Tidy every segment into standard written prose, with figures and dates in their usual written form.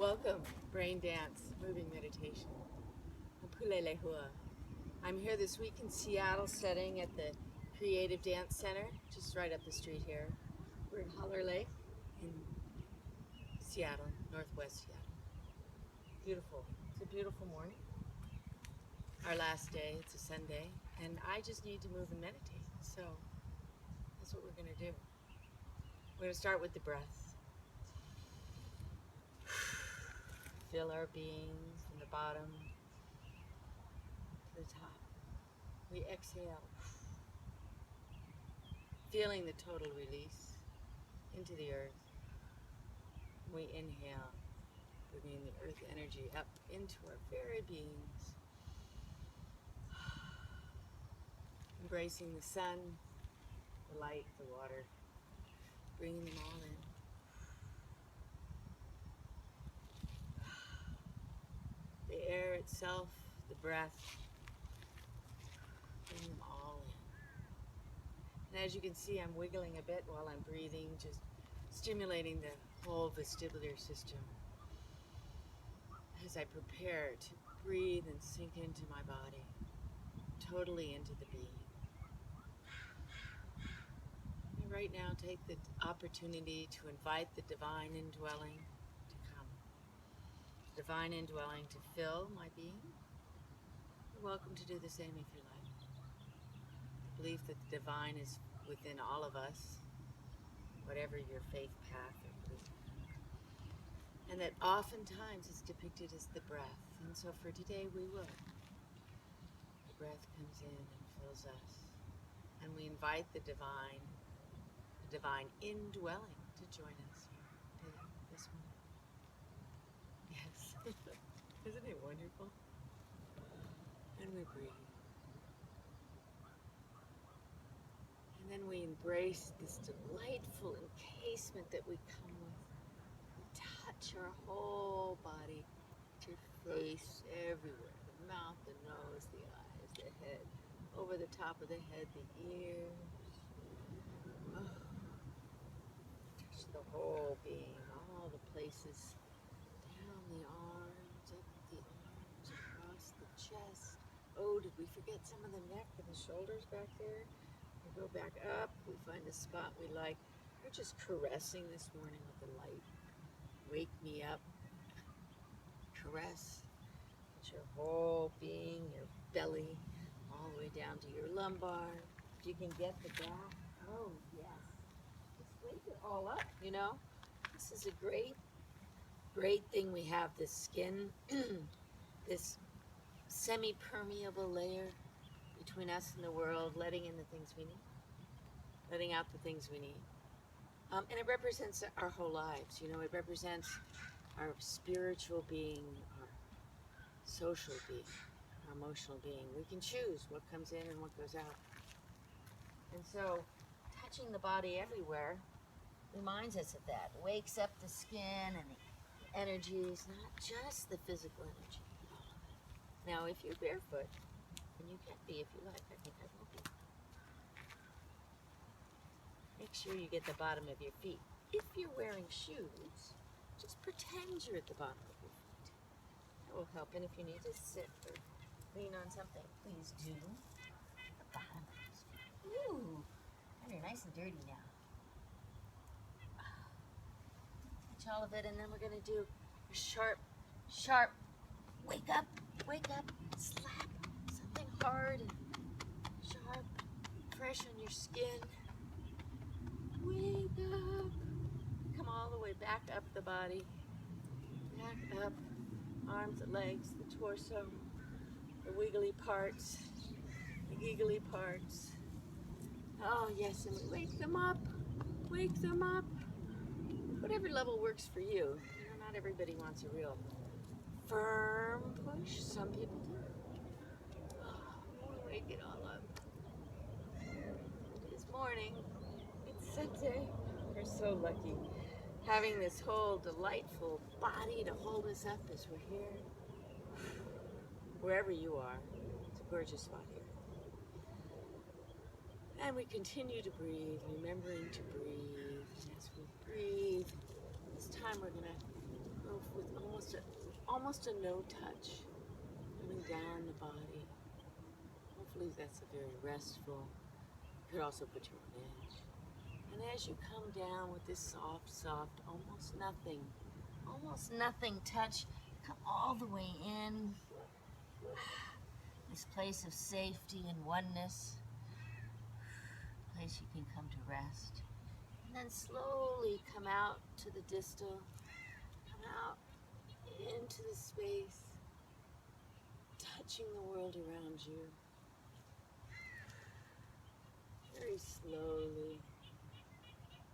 Welcome, BrainDance, moving meditation. I'm here this week in Seattle studying at the Creative Dance Center, just right up the street here. We're in Holler Lake in Seattle, northwest Seattle. Beautiful. It's a beautiful morning. Our last day, it's a Sunday, and I just need to move and meditate. So that's what we're going to do. We're going to start with the breath. Fill our beings from the bottom to the top. We exhale, feeling the total release into the earth. We inhale, bringing the earth energy up into our very beings. Embracing the sun, the light, the water, bringing them all in. The air itself, the breath, bring them all in. And as you can see, I'm wiggling a bit while I'm breathing, just stimulating the whole vestibular system as I prepare to breathe and sink into my body, totally into the being. And right now, take the opportunity to invite the divine indwelling to come. Divine indwelling to fill my being. You're welcome to do the same if you like. The belief that the divine is within all of us, whatever your faith path or belief. And that oftentimes it's depicted as the breath. And so for today we will. The breath comes in and fills us. And we invite the divine indwelling to join us here this morning. Yes. Isn't it wonderful? And we breathe. And then we embrace this delightful encasement that we come with. We touch our whole body, your face, everywhere. The mouth, the nose, the eyes, the head. Over the top of the head, the ears. Oh. Touch the whole being, all the places. Down the arms, up the arms, across the chest. Oh, did we forget some of the neck and the shoulders back there? We go back up, we find a spot we like. We're just caressing this morning with the light. Wake me up. Caress. Get your whole being, your belly, all the way down to your lumbar. If you can get the back. Oh, yes. Just wake it all up, you know. This is a great thing. We have this skin, this semi-permeable layer between us and the world, letting in the things we need, letting out the things we need. And it represents our whole lives, you know. It represents our spiritual being, our social being, our emotional being. We can choose what comes in and what goes out. And so, touching the body everywhere reminds us of that. Wakes up the skin and the energies, not just the physical energy. Now, if you're barefoot, and you can be if you like, I think I will be. Make sure you get the bottom of your feet. If you're wearing shoes, just pretend you're at the bottom of your feet. That will help. And if you need to sit or lean on something, please do. The bottom of your feet. Ooh, and you're nice and dirty now. Touch all of it, and then we're going to do a sharp, wake up, slap something hard and sharp, fresh on your skin. Wake up. Come all the way back up the body. Back up. Arms, the legs, the torso, the wiggly parts, the giggly parts. Oh, yes, and we wake them up. Wake them up. Whatever level works for you. You know, not everybody wants a real firm push. Some people do. Oh, wake it all up. This morning, it's Sunday. We're so lucky. Having this whole delightful body to hold us up as we're here. Wherever you are, it's a gorgeous spot here. And we continue to breathe, remembering to breathe. And as we breathe, this time we're going to go with almost almost a no touch, coming down the body. Hopefully that's a very restful. You could also put you on edge. And as you come down with this soft, almost nothing touch, come all the way in. This place of safety and oneness, place you can come to rest. And then slowly come out to the distal, come out into the space, touching the world around you. Very slowly,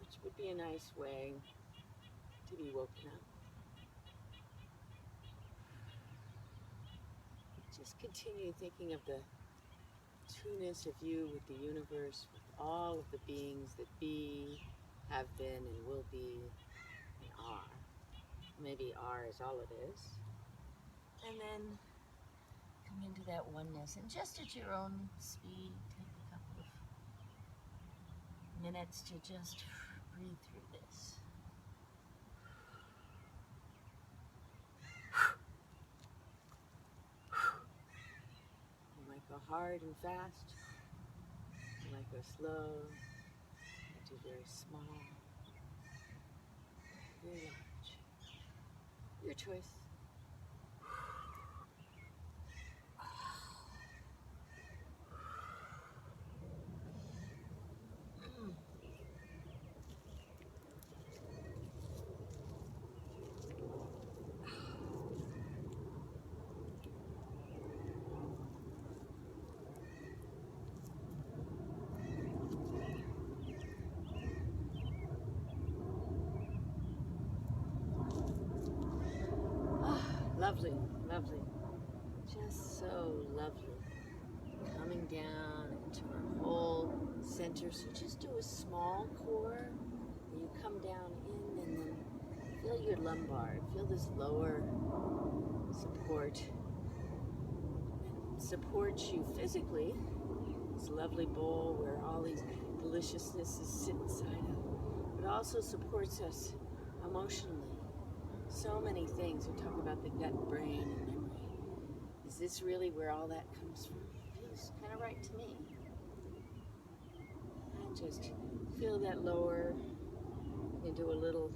which would be a nice way to be woken up. Just continue thinking of the two-ness of you with the universe, with all of the beings that be, have been, and will be, and are. Maybe are is all it is. And then come into that oneness, and just at your own speed, take a couple of minutes to just breathe through this. You might go hard and fast. You might go slow. You might do very small, very large. Your choice. Lovely, lovely. Just so lovely. Coming down into our whole center. So just do a small core where you come down in and then feel your lumbar. Feel this lower support. And supports you physically. This lovely bowl where all these deliciousnesses sit inside of. But also supports us emotionally. So many things. We talk about the gut, brain, and memory. Is this really where all that comes from? Feels kind of right to me. And just feel that lower. You can do a little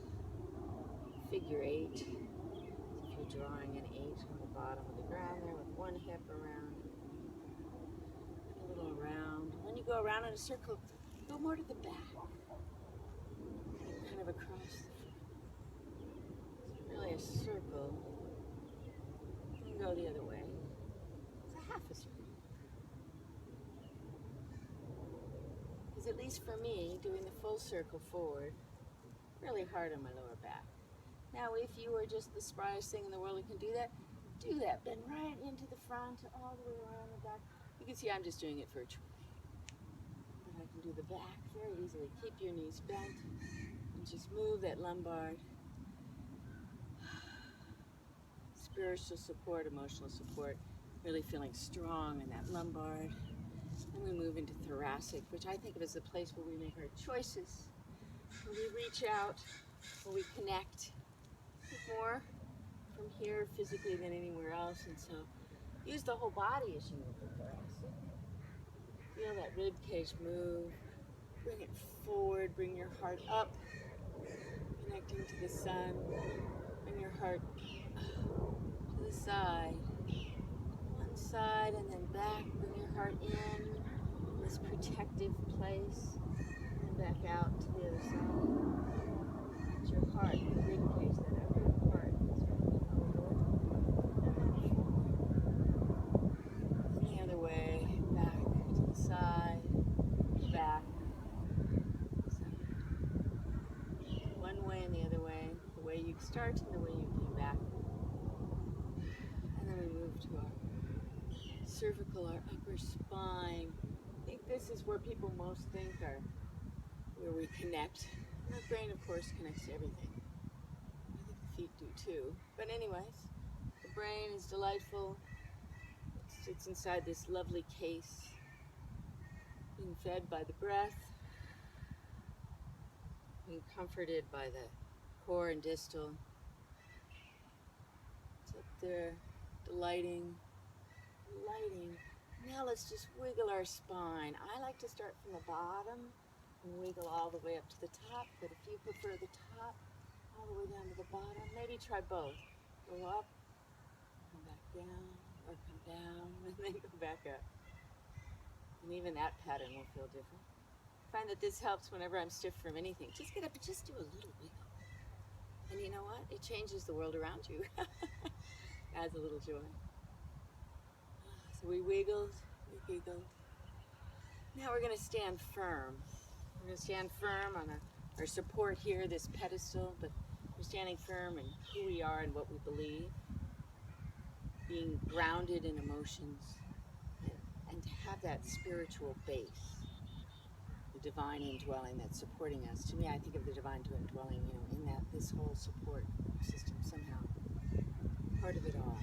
figure 8. If you're drawing an 8 on the bottom of the ground there with one hip around. And a little around. When you go around in a circle, go more to the back. Kind of across the really a circle. You can go the other way. It's a half a circle. Because at least for me, doing the full circle forward, really hard on my lower back. Now if you are just the spryest thing in the world who can do that, bend right into the front, all the way around the back. You can see I'm just doing it virtually. But I can do the back very easily. Keep your knees bent and just move that lumbar. Spiritual support, emotional support, really feeling strong in that lumbar. And we move into thoracic, which I think of as the place where we make our choices, where we reach out, where we connect more from here physically than anywhere else. And so use the whole body as you move the thoracic. Feel that rib cage move. Bring it forward, bring your heart up, connecting to the sun. Bring your heart to the side, one side and then back. Bring your heart in this protective place, and back out to the other side. Let your heart, the rib cage, that upper part is really over, and then forward. And the other way, back to the side, back, side. One way and the other way, the way you start and the way you came back. And then we move to our cervical, our upper spine. I think this is where people most think are, where we connect. And the brain, of course, connects to everything. I think the feet do too. But anyways, the brain is delightful. It sits inside this lovely case, being fed by the breath, being comforted by the core and distal. there, delighting. Now let's just wiggle our spine. I like to start from the bottom and wiggle all the way up to the top, but if you prefer the top all the way down to the bottom, maybe try both. Go up, come back down, or come down, and then go back up. And even that pattern will feel different. I find that this helps whenever I'm stiff from anything. Just get up and just do a little wiggle. And you know what? It changes the world around you. Adds a little joy. So we wiggled, we giggled. Now we're going to stand firm. We're going to stand firm on our support here, this pedestal, but we're standing firm in who we are and what we believe. Being grounded in emotions and to have that spiritual base, the divine indwelling that's supporting us. To me, I think of the divine indwelling, in that this whole support system somehow, part of it all.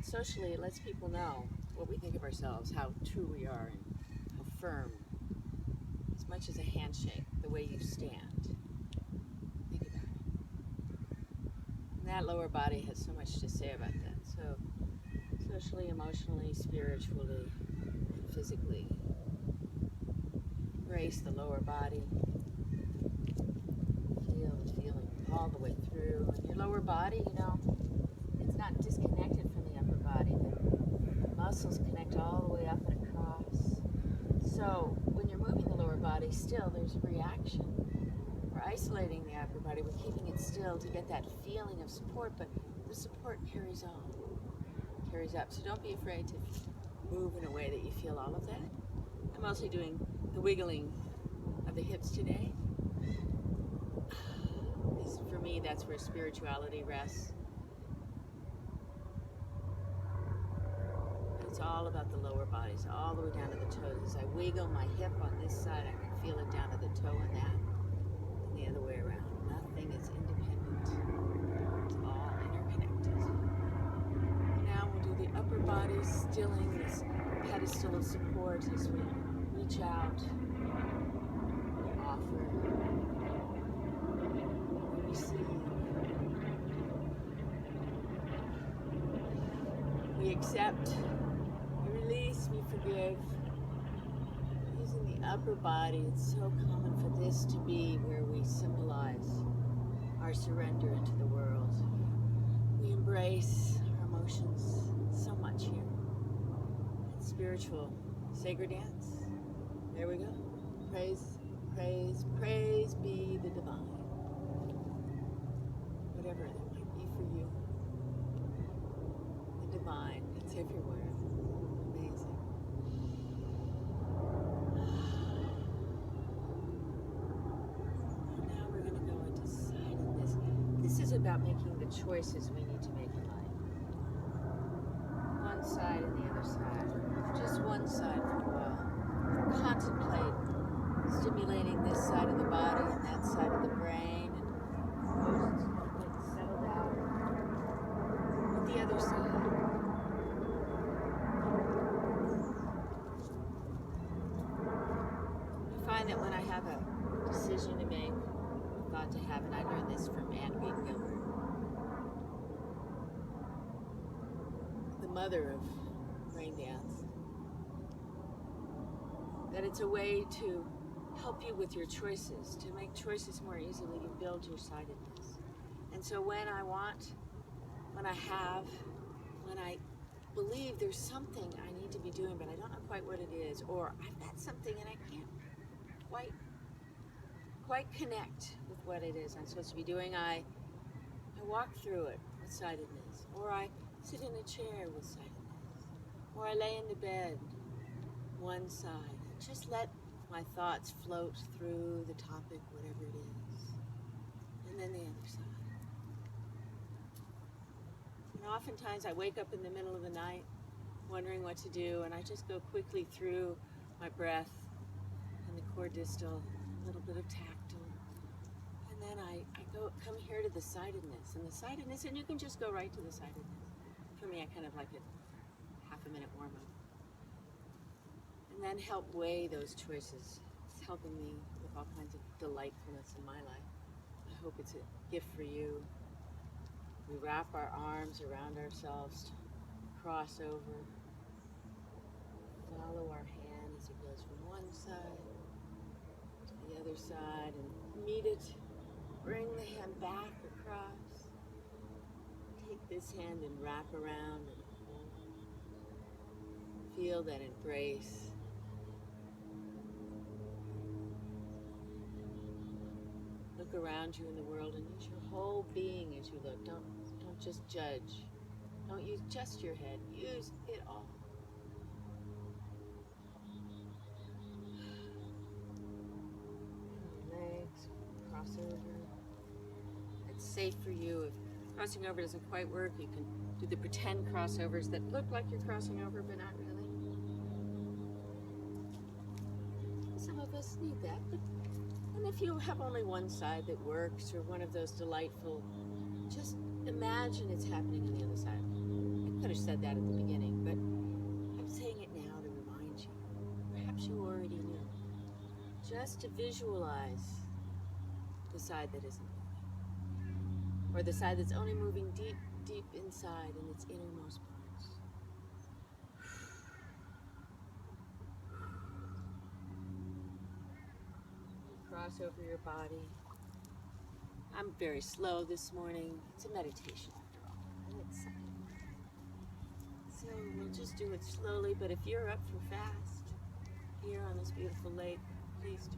Socially, it lets people know what we think of ourselves, how true we are, and how firm, as much as a handshake, the way you stand. Think about it. And that lower body has so much to say about that. So, socially, emotionally, spiritually, and physically, embrace the lower body. Feel the feeling all the way through. And your lower body, it's not disconnected from the upper body. The muscles connect all the way up and across. So when you're moving the lower body, still there's a reaction. We're isolating the upper body. We're keeping it still to get that feeling of support, but the support carries on, carries up. So don't be afraid to move in a way that you feel all of that. I'm also doing the wiggling of the hips today. For me, that's where spirituality rests. It's all about the lower bodies, all the way down to the toes. As I wiggle my hip on this side, I can feel it down to the toe in that, and the other way around. Nothing is independent. It's all interconnected. And now we'll do the upper body, stilling this pedestal of support as we reach out, offer, receive. We accept. Release, we forgive. Using the upper body, it's so common for this to be where we symbolize our surrender into the world. We embrace our emotions so much here. It's spiritual, sacred dance. There we go. Praise, praise, praise be the divine. Whatever that might be for you. The divine, it's everywhere. Amazing. And now we're going to go into silence. This is about making the choices we need to make in life. One side and the other side. Just one side for a while. Contemplate stimulating this side of the body and that side of the brain, and emotions get settled out with the other side. That when I have a decision to make, a thought to have, and I learned this from Anne Gilbert, the mother of BrainDance, that it's a way to help you with your choices, to make choices more easily. You build your sidedness. And so when I believe there's something I need to be doing, but I don't know quite what it is, or I've got something and I can't quite connect with what it is I'm supposed to be doing, I walk through it with sidedness, or I sit in a chair with sidedness, or I lay in the bed one side. Just let my thoughts float through the topic, whatever it is, and then the other side. And oftentimes I wake up in the middle of the night wondering what to do, and I just go quickly through my breath and the core distal, a little bit of tactile, and then I come here to the sidedness, and you can just go right to the sidedness. For me, I kind of like it half a minute warm up, and then help weigh those choices. It's helping me with all kinds of delightfulness in my life. hope it's a gift for you. We wrap our arms around ourselves, cross over, follow our hand as it goes from one side to the other side and meet it. Bring the hand back across. Take this hand and wrap around and hold. Feel that embrace. Look around you in the world and use your whole being as you look. Don't just judge. Don't use just your head. Use it all. Legs, cross over. It's safe for you. If crossing over doesn't quite work, you can do the pretend crossovers that look like you're crossing over, but not really. Some of us need that, and if you have only one side that works, or one of those delightful, just imagine it's happening on the other side. I could have said that at the beginning, but I'm saying it now to remind you. Perhaps you already knew. Just to visualize the side that isn't moving, or the side that's only moving deep, deep inside in its innermost parts. Cross over your body. I'm very slow this morning. It's a meditation after all, and it's silent. So we'll just do it slowly, but if you're up for fast here on this beautiful lake, please do.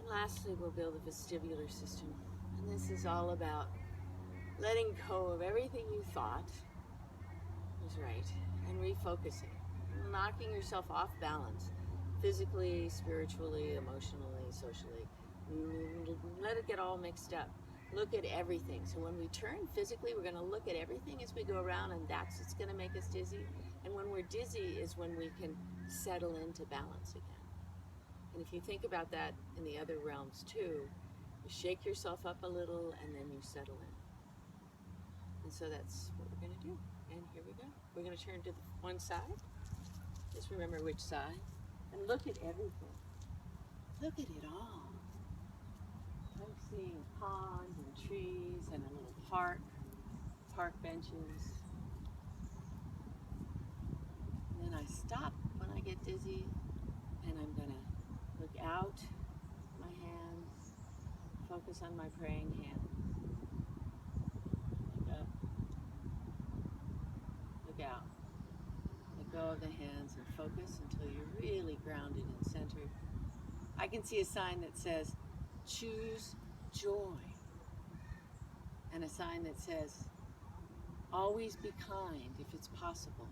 And lastly, we'll build a vestibular system. And this is all about letting go of everything you thought was right and refocusing, knocking yourself off balance, physically, spiritually, emotionally, socially. Let it get all mixed up. Look at everything. So when we turn physically, we're going to look at everything as we go around, and that's what's going to make us dizzy. And when we're dizzy is when we can settle into balance again. And if you think about that in the other realms too, you shake yourself up a little and then you settle in. And so that's what we're going to do. And here we go. We're going to turn to the one side. Just remember which side. And look at everything. Look at it all. I'm seeing ponds and trees and a little park benches. And then I stop when I get dizzy, and I'm gonna look out my hands, focus on my praying hands. Look up, look out. Let go of the hands and focus until you're really grounded and centered. I can see a sign that says, choose joy, and a sign that says, always be kind if it's possible,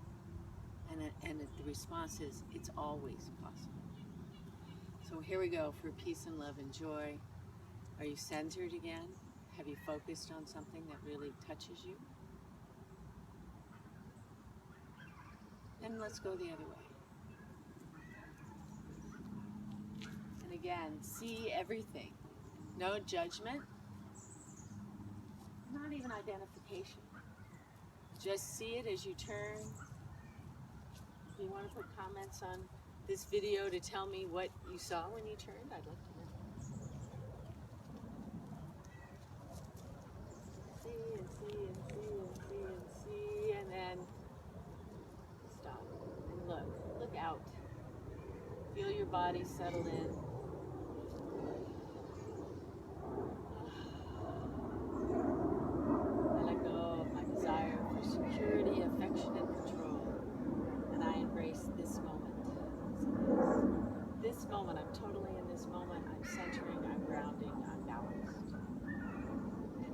and the response is, it's always possible. So here we go for peace and love and joy. Are you centered again? Have you focused on something that really touches you? And let's go the other way. And again, see everything. No judgment, not even identification. Just see it as you turn. If you want to put comments on this video to tell me what you saw when you turned, I'd like to know. See and see and see and see and see, and then stop and look out. Feel your body settle in. Security, affection, and control. And I embrace this moment. This moment, I'm totally in this moment. I'm centering, I'm grounding, I'm balanced. And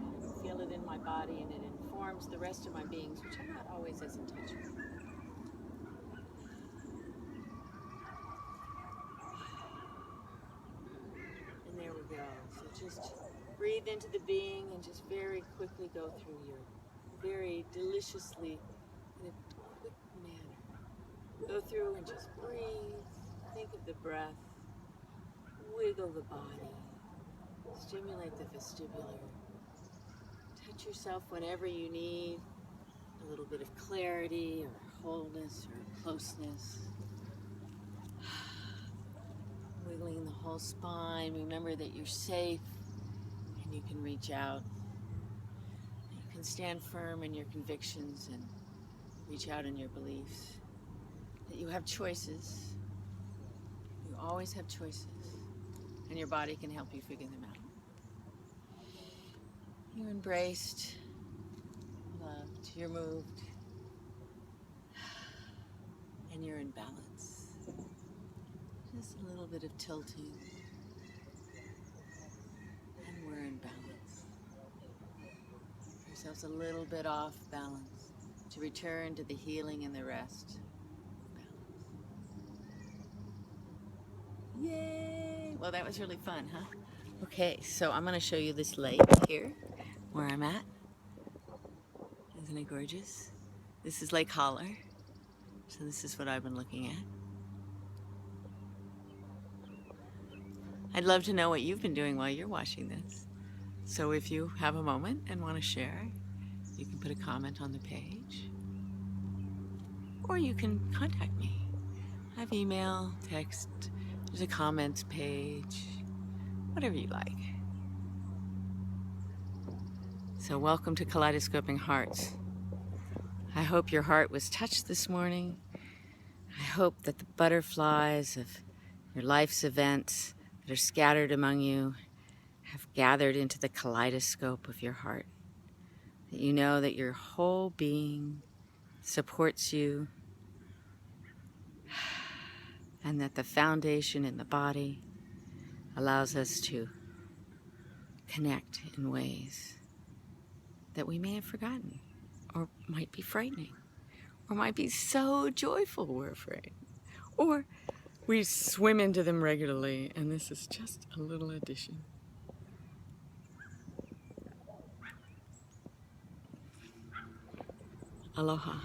I can feel it in my body, and it informs the rest of my beings, which I'm not always as in touch with. And there we go. So just breathe into the being and just very quickly go through your very deliciously, in a quick manner. Go through and just breathe. Think of the breath. Wiggle the body. Stimulate the vestibular. Touch yourself whenever you need a little bit of clarity or wholeness or closeness. Wiggling the whole spine. Remember that you're safe and you can reach out. You can stand firm in your convictions and reach out in your beliefs. That you have choices. You always have choices. And your body can help you figure them out. You're embraced, loved, you're moved, and you're in balance. Just a little bit of tilting, and we're in balance. Give yourselves a little bit off balance to return to the healing and the rest. Balance. Yay! Well, that was really fun, huh? Okay, so I'm going to show you this lake here, where I'm at. Isn't it gorgeous? This is Lake Holler. So this is what I've been looking at. I'd love to know what you've been doing while you're watching this. So if you have a moment and want to share, you can put a comment on the page. Or you can contact me. I have email, text, there's a comments page, whatever you like. So welcome to Kaleidoscoping Hearts. I hope your heart was touched this morning. I hope that the butterflies of your life's events that are scattered among you have gathered into the kaleidoscope of your heart. That you know that your whole being supports you, and that the foundation in the body allows us to connect in ways that we may have forgotten, or might be frightening, or might be so joyful we're afraid, or we swim into them regularly, and this is just a little addition. Aloha.